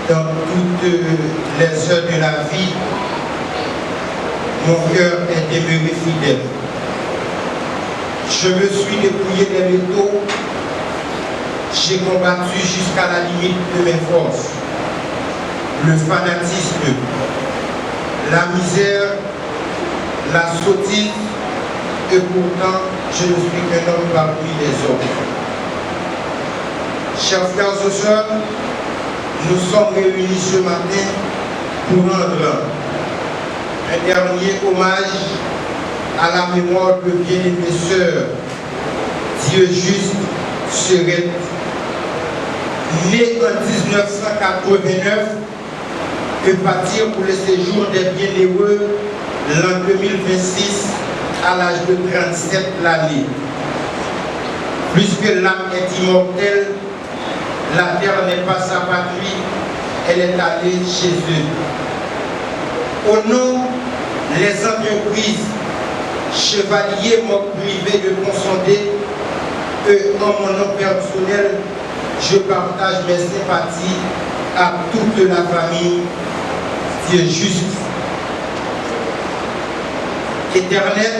dans toutes les heures de la vie, mon cœur est demeuré fidèle. Je me suis dépouillé des métaux, j'ai combattu jusqu'à la limite de mes forces. Le fanatisme, la misère, la sottise, et pourtant je ne suis qu'un homme parmi les hommes. Chers frères et sœurs, nous sommes réunis ce matin pour rendre un dernier hommage à la mémoire de bien-aimée sœur Dieu juste Serette, née en 1989 et partir pour le séjour des bienheureux l'an 2026 à l'âge de 37 l'année. Puisque l'âme est immortelle, la terre n'est pas sa patrie, elle est allée chez eux. Au nom les entreprises Chevalier Moc Privé de Ponsondé, et en mon nom personnel, je partage mes sympathies à toute la famille Dieu juste. Éternel,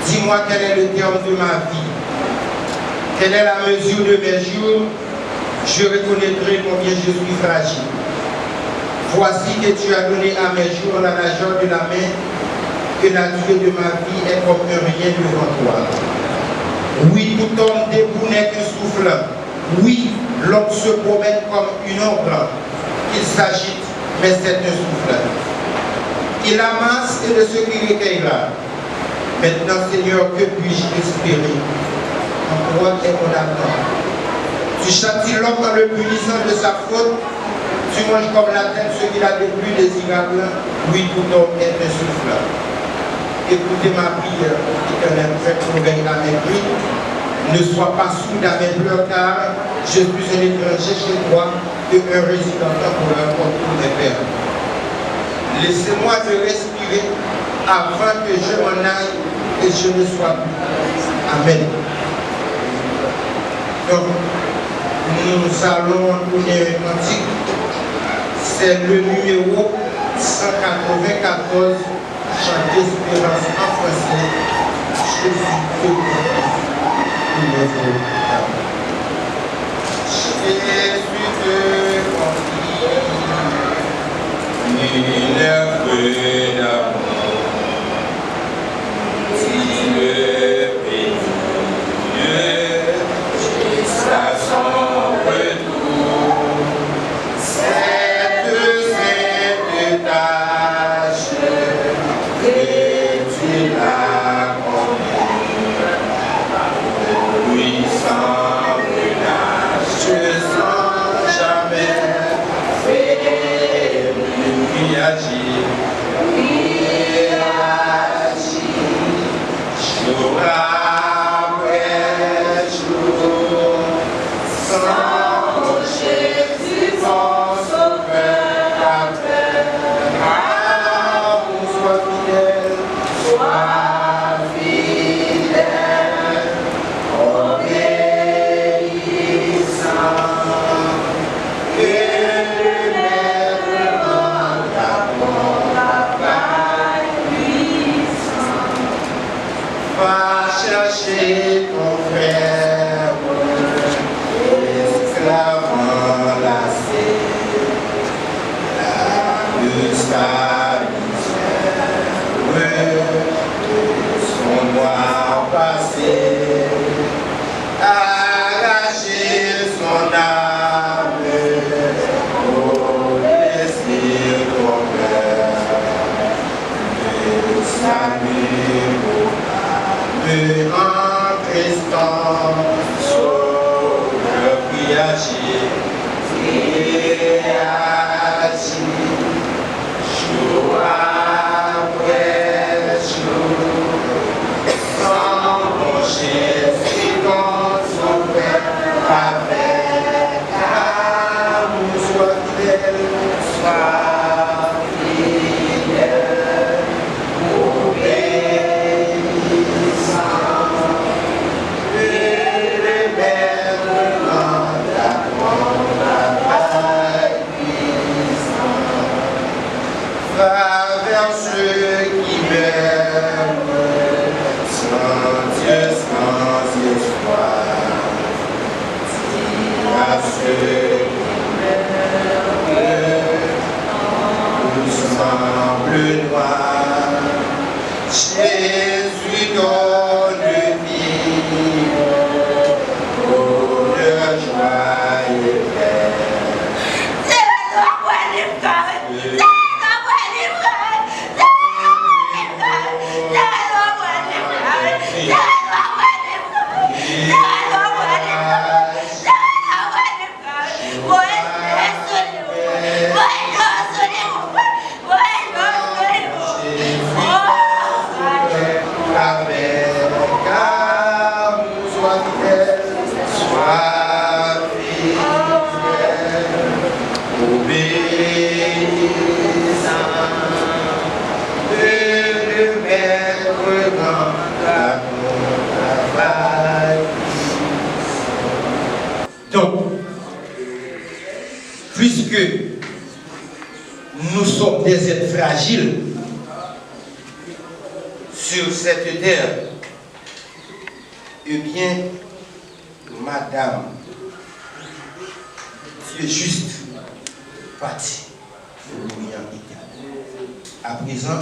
dis-moi quel est le terme de ma vie, quelle est la mesure de mes jours, je reconnaîtrai combien je suis fragile. Voici que tu as donné à mes jours la largeur de la main, que la durée de ma vie est comme un rien devant toi. Oui, tout homme debout n'est qu'un souffle. Oui, l'homme se promène comme une ombre. Il s'agite, mais c'est un souffle. Il amasse et de ce qui recueillera. Maintenant, Seigneur, que puis-je espérer? En toi est mon attente. Tu châties l'homme en le punissant de sa faute. Tu manges comme la tête ce qu'il a de plus désirable. Oui, tout homme est un souffle. Écoutez ma prière, éternel, faites progrès à mes cris. Ne sois pas sourd à mes pleurs, car je suis un étranger chez toi et un résident temporaire pour tous mes pères. Laissez-moi te respirer avant que je m'en aille et je ne sois plus. Amen. Donc, nous allons donner un cantique. C'est le numéro 194, chant d'espérance en français. Jésus te bénisse. Jésus te confie, nul feu d'amour, si le bénit jusqu'à son retour, cette sainte tâche que tu l'as conduit. Oui, sans relâche, sans jamais faiblir, qui agit, jour après jour, sans Jésus, mon sauveur, après, sois fidèle, sois fidèle. Chercher ton frère, esclave enlacé, jusqu'à misère, son noir passé, arracher son âme, pour laisser ton cœur, le salut. En Christant, sauveur qui agit, jour après jour, sans broncher, si ton sauveur avec amour, soit fidèle, soit fidèle, sois fidèle, obéissant de le mettre dans la travail. Donc, puisque nous sommes des êtres fragiles sur cette terre, eh bien, Madame, tu es juste parti pour l'Orient. À présent,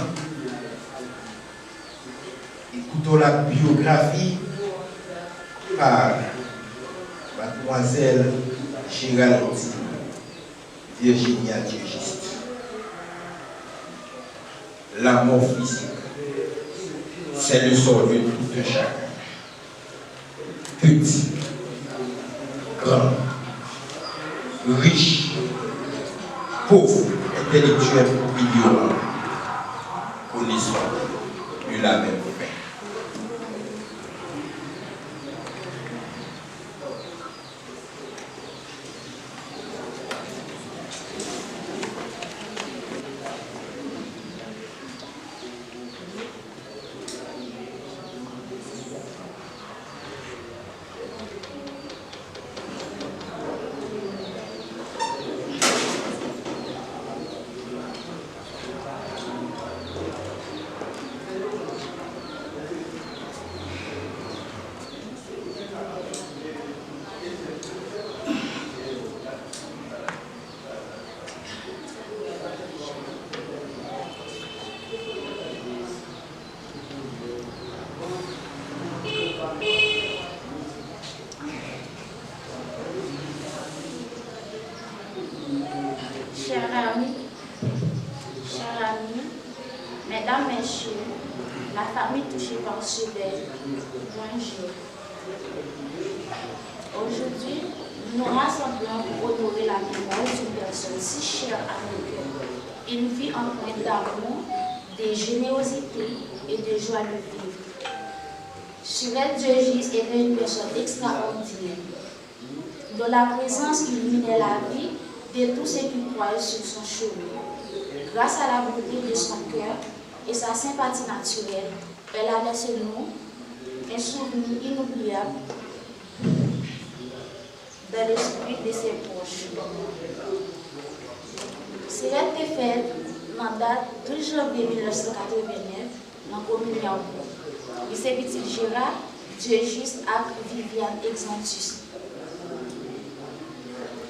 écoutons la biographie par Mademoiselle Géraldine Virginia Diogiste. La mort physique, c'est le sort de tout un chacun. Petit, grand, riche, pauvre, intellectuel ou ignorant, connaissant de la même paix. Chers amis, mesdames, messieurs, la famille touchée par ce deuil, bonjour. Aujourd'hui, nous nous rassemblons pour honorer la mémoire d'une personne si chère à nos cœurs, une vie empreinte d'amour, de générosité et de joie de vivre. Chirette Diogiste était une personne extraordinaire, dont la présence illuminait la vie de tous ceux qui croyaient sur son chemin. Grâce à la beauté de son cœur et sa sympathie naturelle, elle a laissé nous un souvenir inoubliable dans l'esprit de ses proches. Chirette était faite en date 12 janvier 1989 dans la commune de Yaoundé. Et ses petits Gérard, Diogiste et Viviane Exantus.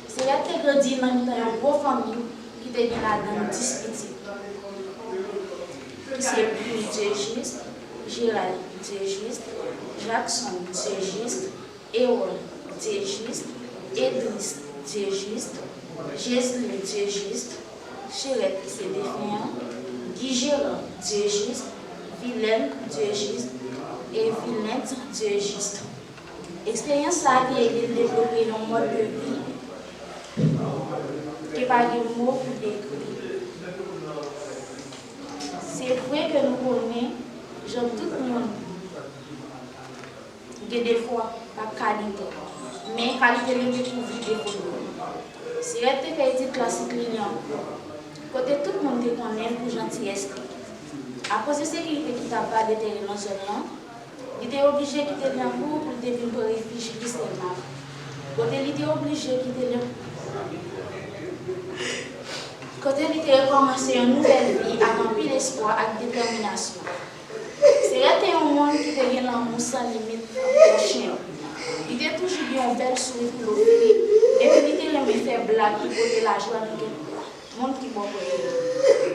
Chirette a grandi dans une grande famille qui était là dans 10 petits. C'est puis Diogiste, Gérald Diogiste, Jackson Diogiste, Erol Diogiste, Edris Diogiste, Jésus Diogiste, Chirette qui s'est défiant, Guy Gérard Diogiste, Vilaine Diogiste et Vilette Diogiste. Expérience a aidé à développer un mode de vie qui n'est pas de mots pour décrire. C'est vrai que nous connaissons, j'aime tout le monde, il y a des fois pas qualité, mais qualité de découvrir des photos. Si elle était fait une classique client, côté tout le monde te connaît pour gentillesse. À cause de ce qu'il qui t'a pas déterminé non seulement, il était obligé de quitter le cours pour devenir pour réfugié qui s'est mal. Côté il était obligé de quitter le côté il était commencé une nouvelle vie avec un peu d'espoir et de détermination. C'était un monde qui était l'amour sans limite prochain. Il était toujours bien un bel sourire pour l'offrir. Et puis il était faire blague qui portait la joie de tout le monde qui boit.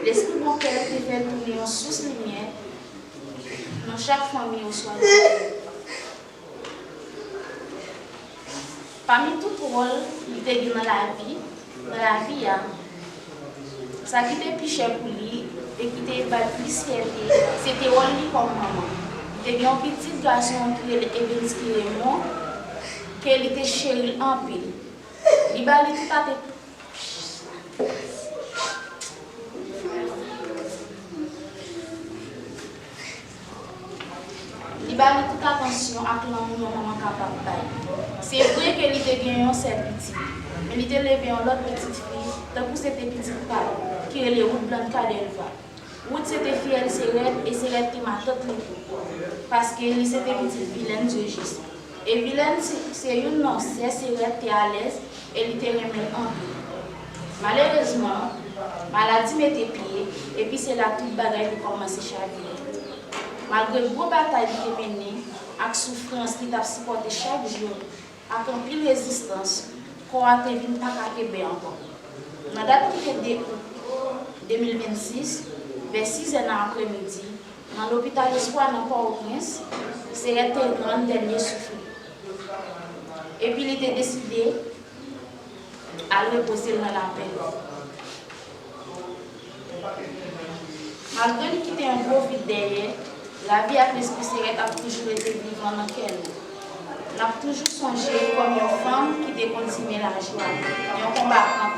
L'esprit de mon cœur était fait tourner en source-lumière dans chaque famille au soir. Parmi tout rôle qu'il était dans la vie, ça qui était plus cher pour lui et qui était plus fierté, c'était lui comme maman. Il était un petit garçon qui était Raymond, qui était chéri en pile. Il a tout à fait. Il bâle toute attention à l'amour maman capable de bailler. C'est vrai qu'elle était gagnant cette petite, mais il était levé en l'autre petite fille, tant que c'était petite femme, qui est les routes blanches qu'elle va. Route c'était fille, elle s'est raide et c'est raide qui m'a tout les parce qu'elle c'était petite vilaine de juste. Et vilaine, c'est une non, c'est raide qui est à l'aise et elle était remise en vie. Malheureusement, maladie mettait pied et puis c'est là toute bagaille qui commence à chavirer. Malgré gros bataille qui est menée, avec souffrance qui t'a supporté chaque jour, avec un pile résistance, qu'on a été venu pas qu'à encore. Dans la date qui est 2026, vers 6 h après-midi, dans l'hôpital Espoir dans Port-au-Prince, c'est un grand dernier souffle. Et puis il était décidé à le reposer dans la paix. Malgré qu'il était un gros vide derrière, la vie avec l'esprit Sérette a toujours été vivante dans elle. On a toujours songé comme une femme qui était continuée la joie, un combattant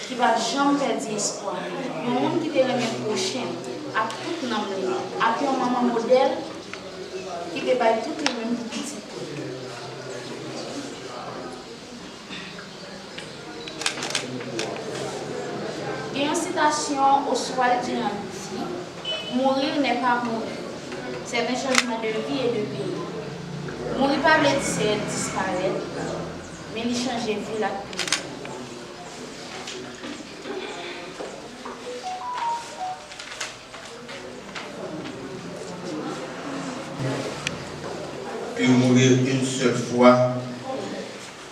qui ne va jamais perdre espoir, un monde qui était le même prochain, à tout nom, à un maman modèle qui était toutes les mêmes petites. Il y a une citation au soir du lundi, mourir n'est pas mourir. C'est un changement de vie et de pays. Mourir pas veut dire disparaître, mais il change de vie la vie. Puis mourir une seule fois,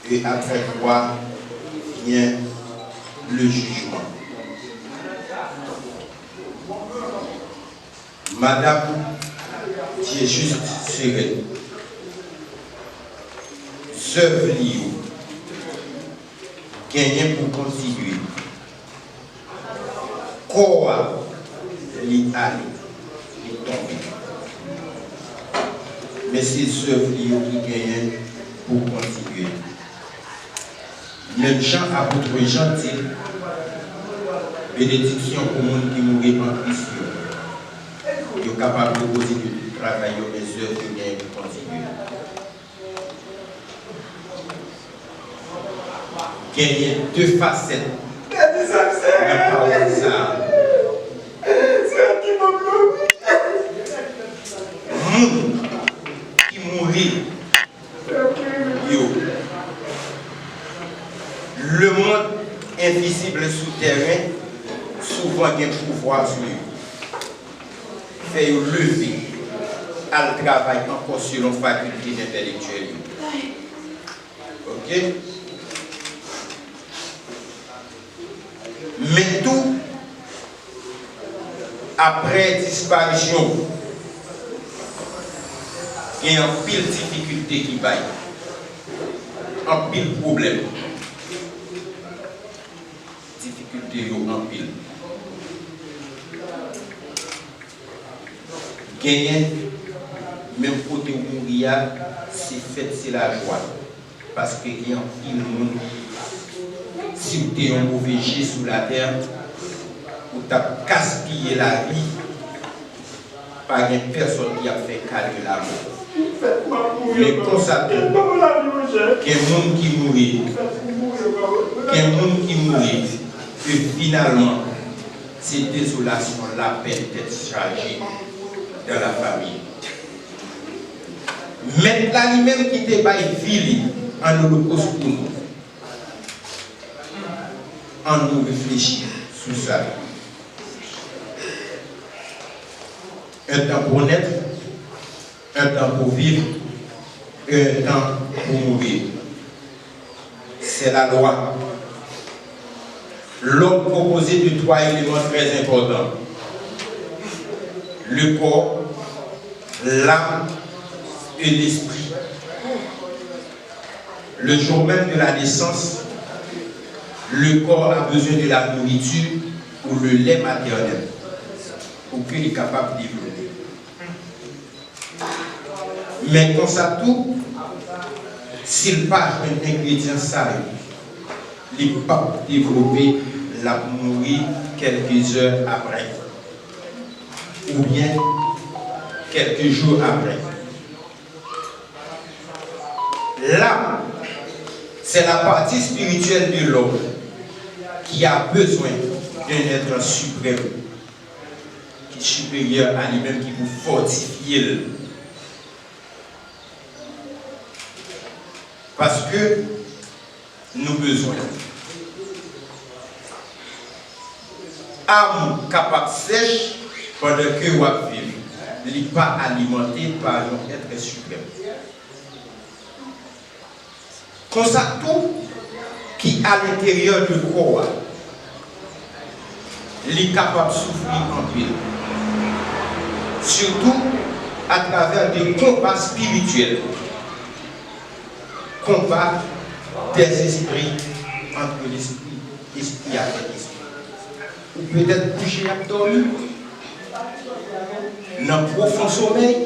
et après quoi vient le jugement. Madame, qui est juste sereine, ce livre, gagné pour continuer. Quoi l'y aller, l'y tomber. Mais c'est ce livre qui gagne pour continuer. Même Jean apôtre gentil, bénédiction pour le monde qui mourit en Christ. Il est capable de poser du travail aux œuvres qui gagnent pour continuer. Gagner deux facettes. Qui mourit. Le monde invisible souterrain, souvent a un pouvoir sur lui. Fait lever à le travail encore selon faculté intellectuelle. Ok? Mais tout, après disparition, il y a un pile de difficultés qui baillent, un pile de problèmes. Difficultés en pile. Gagner, même côté où mourir, c'est fait, c'est la joie. Parce qu'il y a un pile de monde. Si vous êtes un mauvais jet sur la terre, vous avez gaspillé la vie, pas une personne qui a fait caler la mort. Mais constatez qu'il y a un monde qui mourit, et finalement, c'est désolation, la peine d'être chargée dans la famille. Mettre là lui-même qui te baille vie en holocauste pour nous. En nous réfléchir sur ça. Un temps pour naître, un temps pour vivre, et un temps pour mourir. C'est la loi. L'homme composé de trois éléments très importants. Le corps, l'âme et l'esprit. Le jour même de la naissance, le corps a besoin de la nourriture ou le lait maternel pour qu'il est capable de développer. Mais comme ça tout, s'il pas un ingrédient sale, il ne peut pas développer la mourir quelques heures après ou bien quelques jours après. L'âme, c'est la partie spirituelle de l'homme qui a besoin d'un être suprême, qui est supérieur à lui-même, qui vous fortifie. Parce que nous besoin. Âme capable sèche pendant que vous vivez. Il n'est pas alimenté par un être suprême. Comme ça, tout qui à l'intérieur du corps, il est capable de souffrir en pile. Surtout à travers des combats spirituels. Combat des esprits entre l'esprit avec l'esprit. Ou peut-être coucher à dormir dans un profond sommeil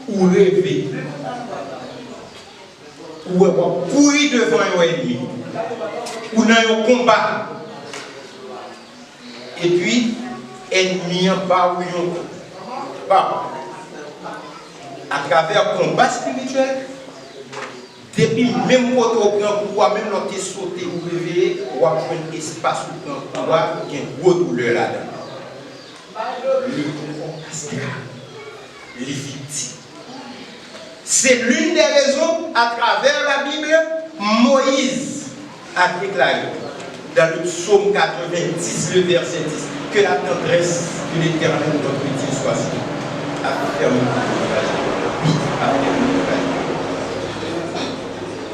ou rêver ou courir devant un ennemi ou dans un combat et puis ennemi en bas ou pas à travers un combat spirituel. Depuis même quand on prend pouvoir, même quand on sauté ou réveillé, on a un espace où on prend pouvoir, il y a une grosse douleur là-dedans. Le corps astral, les victimes. C'est l'une des raisons à travers la Bible, Moïse a déclaré dans le psaume 90, le verset 10, que la tendresse de l'Éternel notre Dieu soit sur nous. À terme, oui, à terme.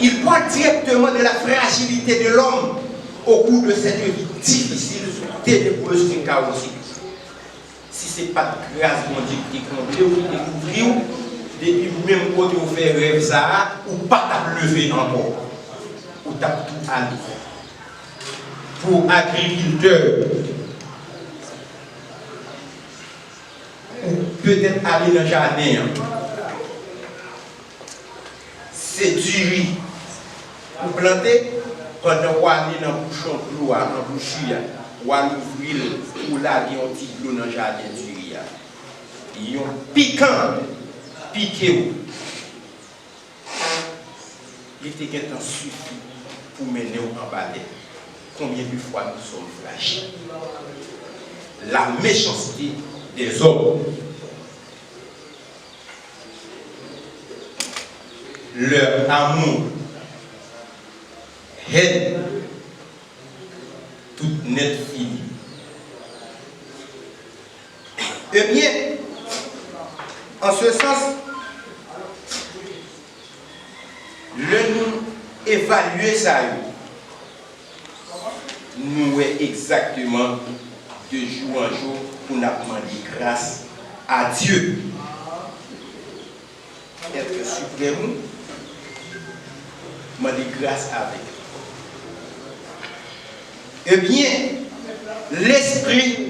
Il parle directement de la fragilité de l'homme au cours de cette vie difficile, ténébreuse et chaotique. Si ce n'est pas de grâce, mon Dieu, qui découvrir, depuis même quand vous faites rêve ça, ou pas t'as levé encore, ou t'as tout allé. Pour agriculteurs, ou peut-être aller dans le jardin, c'est du riz. Vous plantez, pendant vous allez dans le bouchon de l'eau, dans le bouchon, vous allez ouvrir, ou là, il y a un petit bleu dans le jardin du riz. Il y a un piquant, piqué. Il était un temps suffit pour mener en bataille. Combien de fois nous sommes fragiles? La méchanceté des hommes. Leur amour, haine, toute net finie. Eh bien, en ce sens, nous évaluer ça, nous est exactement de jour en jour pour nous demander grâce à Dieu. Être suprême, demander grâce avec. Eh bien, l'esprit,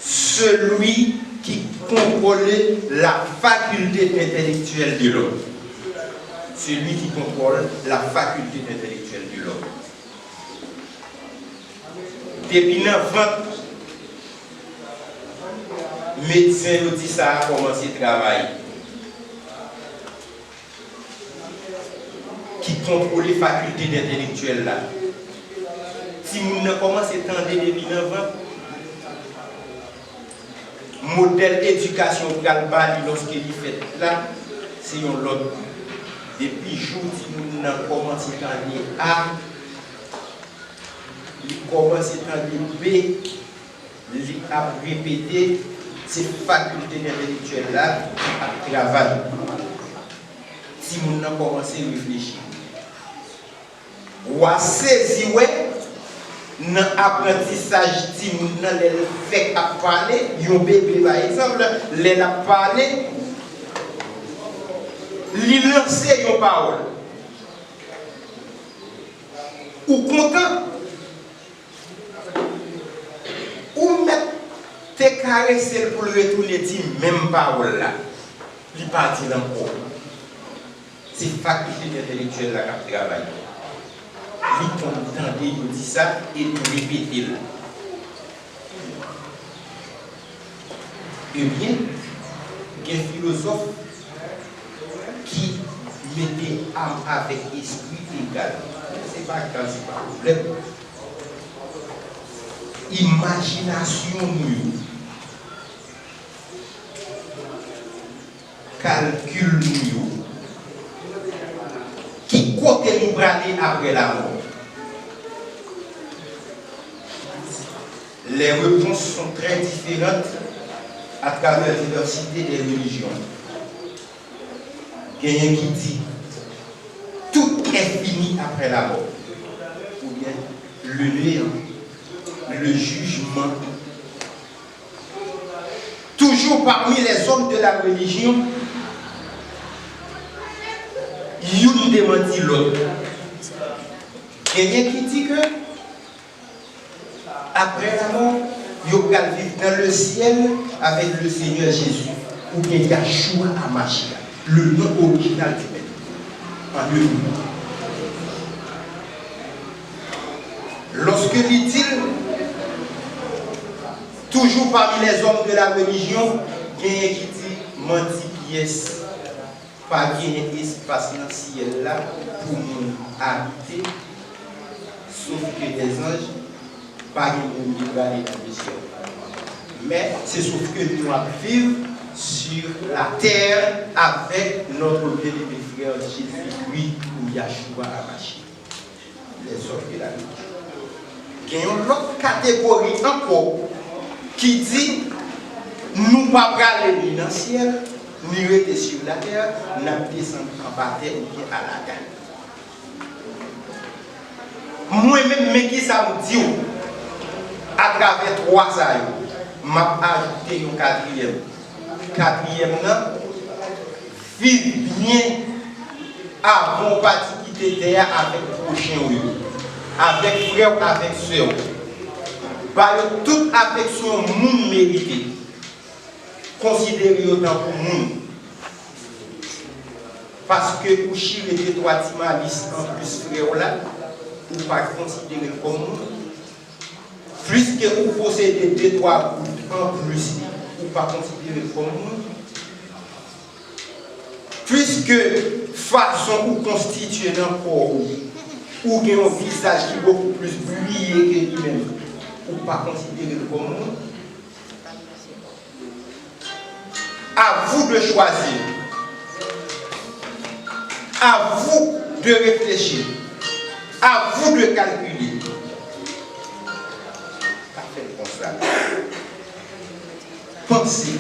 celui qui contrôle la faculté intellectuelle de l'homme. Celui qui contrôle la faculté intellectuelle de l'homme. Depuis 9 ans, médecin nous dit ça a commencé à travailler. Qui contrôle les facultés intellectuelles là. Si nous ne commençons à tendre depuis 9 ans, modèle éducation globale lorsqu'il fait là, c'est un autre. Depuis jour si nous avons commencé à tendre A, il commence à tendre B, il a répété ces facultés intellectuelles là à travailler. Si nous avons commencé à réfléchir. Ou à saisir dans l'apprentissage si nous avons fait à parler, un bébé par exemple, les a parlé, lui lancer une parole. Ou content, ou mettre tes caresses pour le retourner dire même parole là, il partit dans le corps. C'est faculté intellectuelle là qui travaille. Il entendait, il dit ça et il répétait. Eh bien, il y a un philosophe qui mettez âme avec esprit égal. C'est pas grave, c'est pas problème. Imagination nous, calcul nous, qui côté nous brader après la mort. Les réponses sont très différentes à travers la diversité des religions. Il y a un qui dit tout est fini après la mort. Ou bien le néant, le jugement. Toujours parmi les hommes de la religion, il démentit l'autre. Il y a un qui dit que après la mort, il va vivre dans le ciel avec le Seigneur Jésus, ou bien Yahshua HaMashiach, le nom original du Père. En deux mots. Lorsque dit-il, toujours parmi les hommes de la religion, il y a qui dit menti pièce, pas gagner espace dans le ciel là pour nous habiter, sauf que des anges, pas gagner de aller dans le ciel. Mais c'est sauf que nous vivons sur la terre avec notre bien-aimé frère Jésus-Christ ou Yahshua HaMashiach. Les hommes de la religion. Il y a une autre catégorie encore qui dit nous ne pouvons pas aller ni dans le ciel, ni rester sur la terre, nous descendre en bas terre ou bien à la terre. Moi-même, mais qui ça me dit à travers trois ans, je vais ajouter un quatrième. Quatrième, vivre bien avant de quitter terre avec le prochain, avec frère, avec soeur. Par toute affection, monde mérité. Considérez autant pour monde. Parce que vous chirez des trois timalis en plus frère là, vous ne pas considérer comme monde. Plus que vous possédez des trois gouttes en plus, vous ne pas considérer comme monde. Puisque façon ou constituer un corps ou qu'il y a un visage qui est beaucoup plus brillé que lui-même, ou pas considérer comme monde. À vous de choisir, à vous de réfléchir, à vous de calculer. Parfait comme ça. Pensez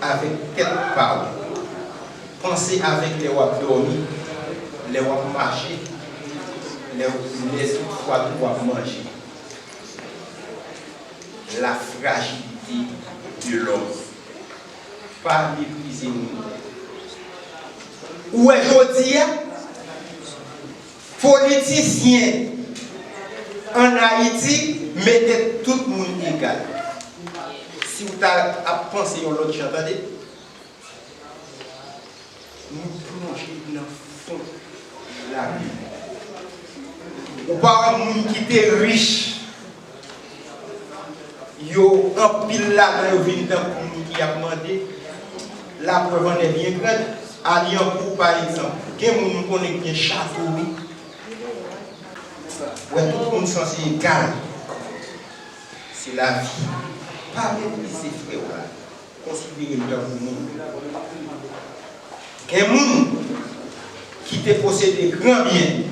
avec quelques paroles. Pensez avec les wap dormir, les wap marcher, les fois wap manger. La fragilité de l'homme. Pas mépriser nous. Ou aujourd'hui, politiciens en Haïti mettent tout le monde égal. Si vous avez pensé à l'autre chose, attendez. Nous plongeons dans le fond de la vie. Ou pas un monde qui est riche. Yo un pile là dans le vin pour nous qui a demandé. La preuve en est bien grande. À Lyon, par exemple, quel monde connaît bien château, oui. Ouais, tout le monde censé égal. C'est la vie. Pas mépriser frère là. Considérez le temps pour nous. Un monde qui te possède des grands biens.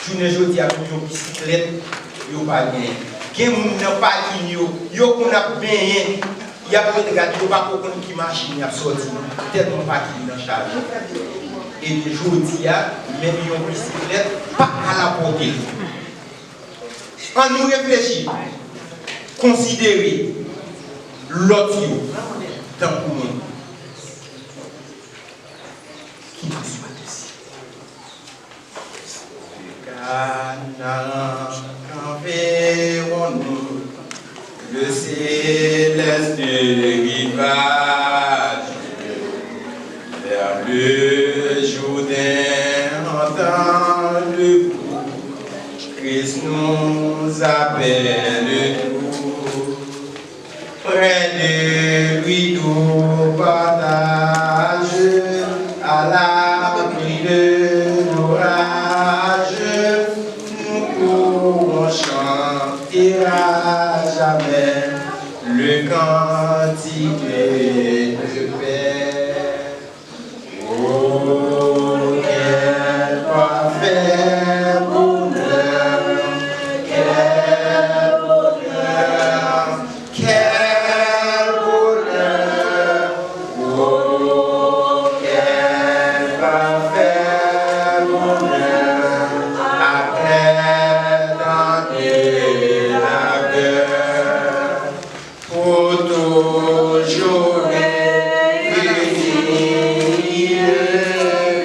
Je ne dis pas une bicyclette, il n'y a pas bien. Quel monde n'a pas de yo qu'on a bien. Il y a beaucoup de gars qui n'ont pas de qui machine à sortir. Tellement pas qui dans charge. Et les jours même une bicyclette, pas à la portée. On nous réfléchit. Considérer l'autre dans le monde. Qui nous soit ici. Qu'enverrons-nous le céleste rivage vers le Jourdain entend-le Christ nous appelle tout près de lui nous partage à l'abri de l'orage, nous pourrons chanter à jamais le cantique de paix. Oh, quel parfait bonheur, quel bonheur, quel bonheur. Oh, quel parfait bonheur, après tant de labeur, pour toujours réunir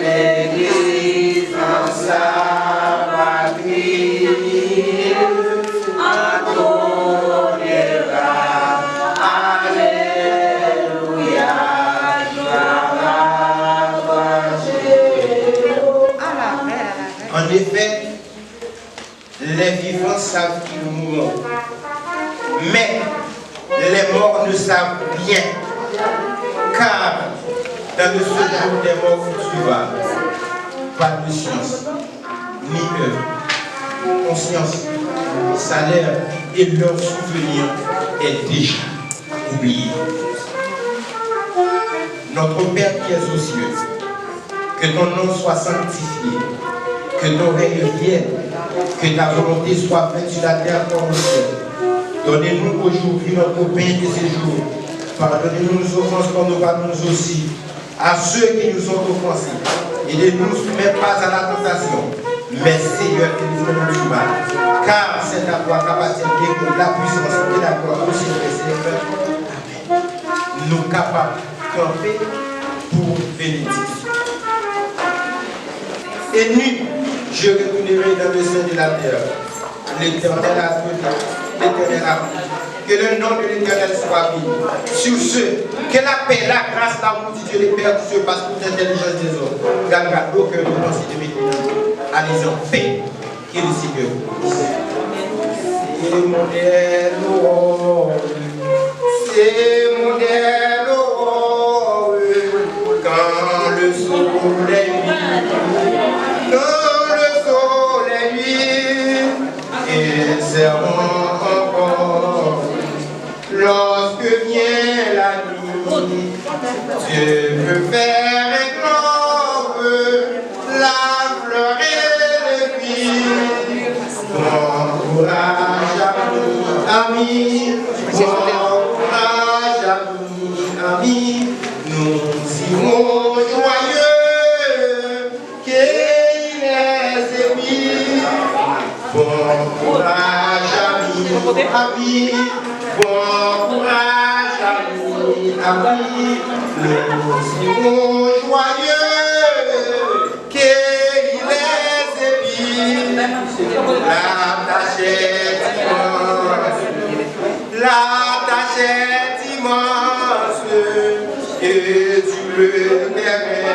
l'Église en sa patrie, adorera, alléluia, en effet, les vivants savent qu'ils mourront, mais les morts ne savent rien, car dans le séjour des morts suivra, pas de science, ni œuvre, conscience, salaire et leur souvenir est déjà oublié. Notre Père qui es aux cieux, que ton nom soit sanctifié, que ton règne vienne, que ta volonté soit faite sur la terre comme au ciel. Donnez-nous aujourd'hui notre pain de ce jour. Pardonnez-nous nos offenses comme nous pardonnons aussi à ceux qui nous ont offensés. Et ne nous soumets pas à la tentation, mais Seigneur, délivre-nous du mal. Car c'est à toi qu'appartient la puissance et la gloire aussi de Amen. Nous capables de camper pour bénédiction. Et nu, je retournerai dans le sein de la terre. L'Éternel a dit, l'Éternel a dit. Que le nom de l'Éternel soit béni. Sur ceux, que la paix, la grâce, l'amour du Dieu, les Pères, Dieu passe toute l'intelligence des hommes. Gardera au cœur de pensée de maintenant. Allez en paix. Que le Seigneur vous dise. C'est mon héros. C'est mon héros. Quand le soleil nuit. Quand le soleil nuit. Et c'est encore. Lorsque vient la nuit, Dieu peut faire éclore la fleur et le puits. Bon courage à nous, amis. Bon courage à nous, amis. Nous serons joyeux qu'il est aimé. Bon courage à amis. Bon courage, amis, nous serons joyeux, qu'il est émis. La tâche est immense, et tu le verras.